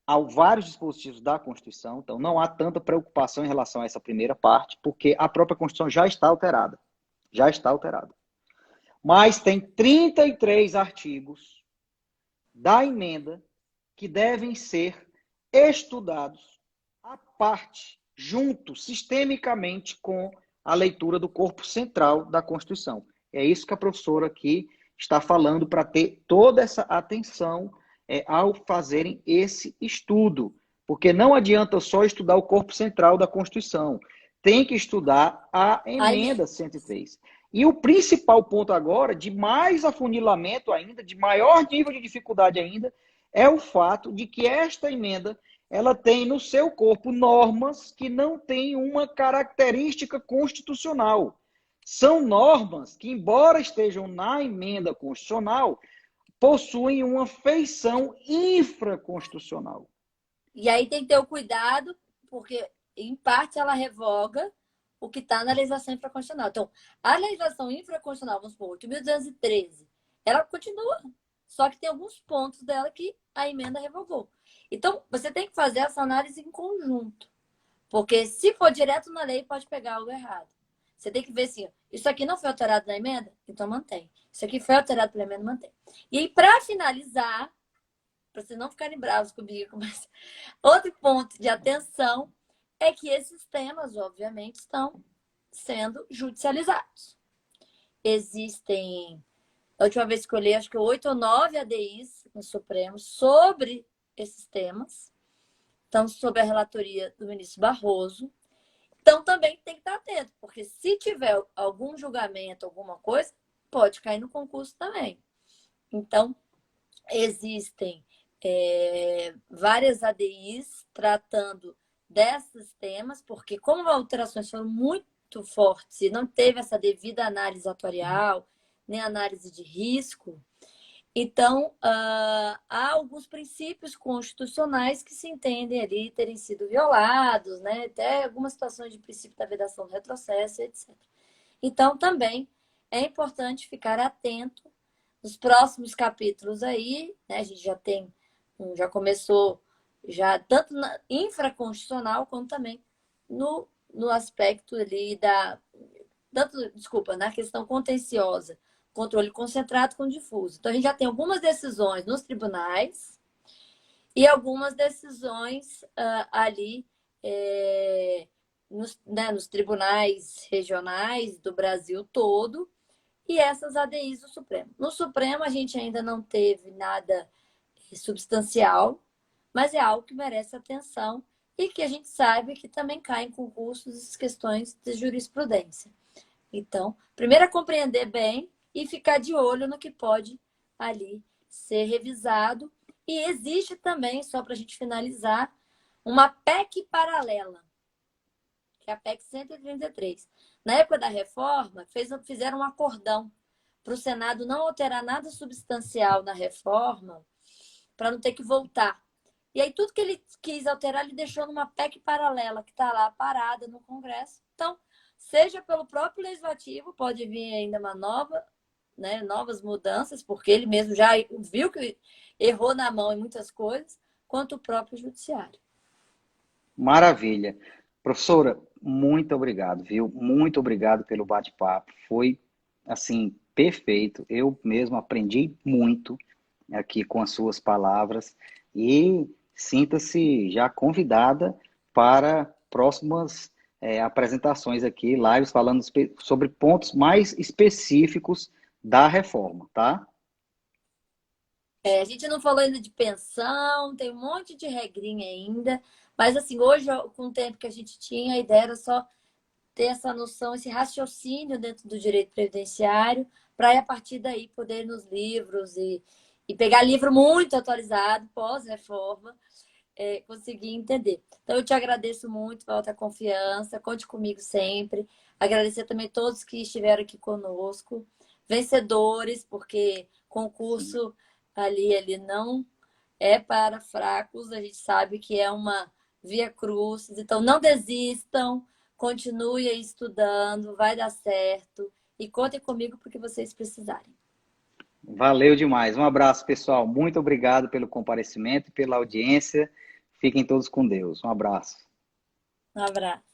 há vários dispositivos da Constituição, então não há tanta preocupação em relação a essa primeira parte, porque a própria Constituição já está alterada. Já está alterada. Mas tem 33 artigos da emenda que devem ser estudados parte, junto, sistemicamente, com a leitura do corpo central da Constituição. É isso que a professora aqui está falando para ter toda essa atenção ao fazerem esse estudo. Porque não adianta só estudar o corpo central da Constituição. Tem que estudar a emenda 103. E o principal ponto agora, de mais afunilamento ainda, de maior nível de dificuldade ainda, é o fato de que esta emenda ela tem no seu corpo normas que não têm uma característica constitucional. São normas que, embora estejam na emenda constitucional, possuem uma feição infraconstitucional. E aí tem que ter o cuidado, porque, em parte, ela revoga o que está na legislação infraconstitucional. Então, a legislação infraconstitucional, vamos supor, 8.213, ela continua, só que tem alguns pontos dela que a emenda revogou. Então, você tem que fazer essa análise em conjunto, porque se for direto na lei, pode pegar algo errado. Você tem que ver assim, isso aqui não foi alterado na emenda? Então mantém. Isso aqui foi alterado pela emenda? Mantém. E aí, para finalizar, para vocês não ficarem bravos comigo, mas outro ponto de atenção é que esses temas, obviamente, estão sendo judicializados. Existem, a última vez que eu li, acho que 8 ou 9 ADIs no Supremo sobre esses temas. Estão sob a relatoria do ministro Barroso. Então, também tem que estar atento, porque se tiver algum julgamento, alguma coisa, pode cair no concurso também. Então, existem várias ADIs tratando desses temas, porque como as alterações foram muito fortes e não teve essa devida análise atuarial, nem análise de risco, então há alguns princípios constitucionais que se entendem ali terem sido violados, né? Até algumas situações de princípio da vedação do retrocesso, etc. Então, também é importante ficar atento nos próximos capítulos aí, né? A gente já começou tanto na infraconstitucional quanto também no aspecto ali na questão contenciosa, controle concentrado com difuso. Então, a gente já tem algumas decisões nos tribunais e algumas decisões ali nos tribunais regionais do Brasil todo e essas ADIs do Supremo. No Supremo, a gente ainda não teve nada substancial, mas é algo que merece atenção e que a gente sabe que também cai em concursos essas questões de jurisprudência. Então, primeiro é compreender bem e ficar de olho no que pode ali ser revisado. E existe também, só para a gente finalizar, uma PEC paralela, que é a PEC 133. Na época da reforma, fizeram um acordão para o Senado não alterar nada substancial na reforma, para não ter que voltar. E aí, tudo que ele quis alterar, ele deixou numa PEC paralela, que está lá parada no Congresso. Então, seja pelo próprio Legislativo, pode vir ainda uma novas mudanças, porque ele mesmo já viu que errou na mão em muitas coisas, quanto o próprio Judiciário. Maravilha. Professora, muito obrigado, viu? Muito obrigado pelo bate-papo. Foi, assim, perfeito. Eu mesmo aprendi muito aqui com as suas palavras e sinta-se já convidada para próximas apresentações aqui, lives falando sobre pontos mais específicos da reforma, tá? A gente não falou ainda de pensão, tem um monte de regrinha ainda, mas assim, hoje, com o tempo que a gente tinha, a ideia era só ter essa noção, esse raciocínio dentro do direito previdenciário, para a partir daí poder ir nos livros e pegar livro muito atualizado, pós-reforma, conseguir entender. Então, eu te agradeço muito pela tua confiança, conte comigo sempre. Agradecer também a todos que estiveram aqui conosco, vencedores, porque concurso ali não é para fracos, a gente sabe que é uma via crucis, então não desistam, continue aí estudando, vai dar certo e contem comigo porque vocês precisarem. Valeu demais. Um abraço, pessoal. Muito obrigado pelo comparecimento e pela audiência. Fiquem todos com Deus. Um abraço. Um abraço.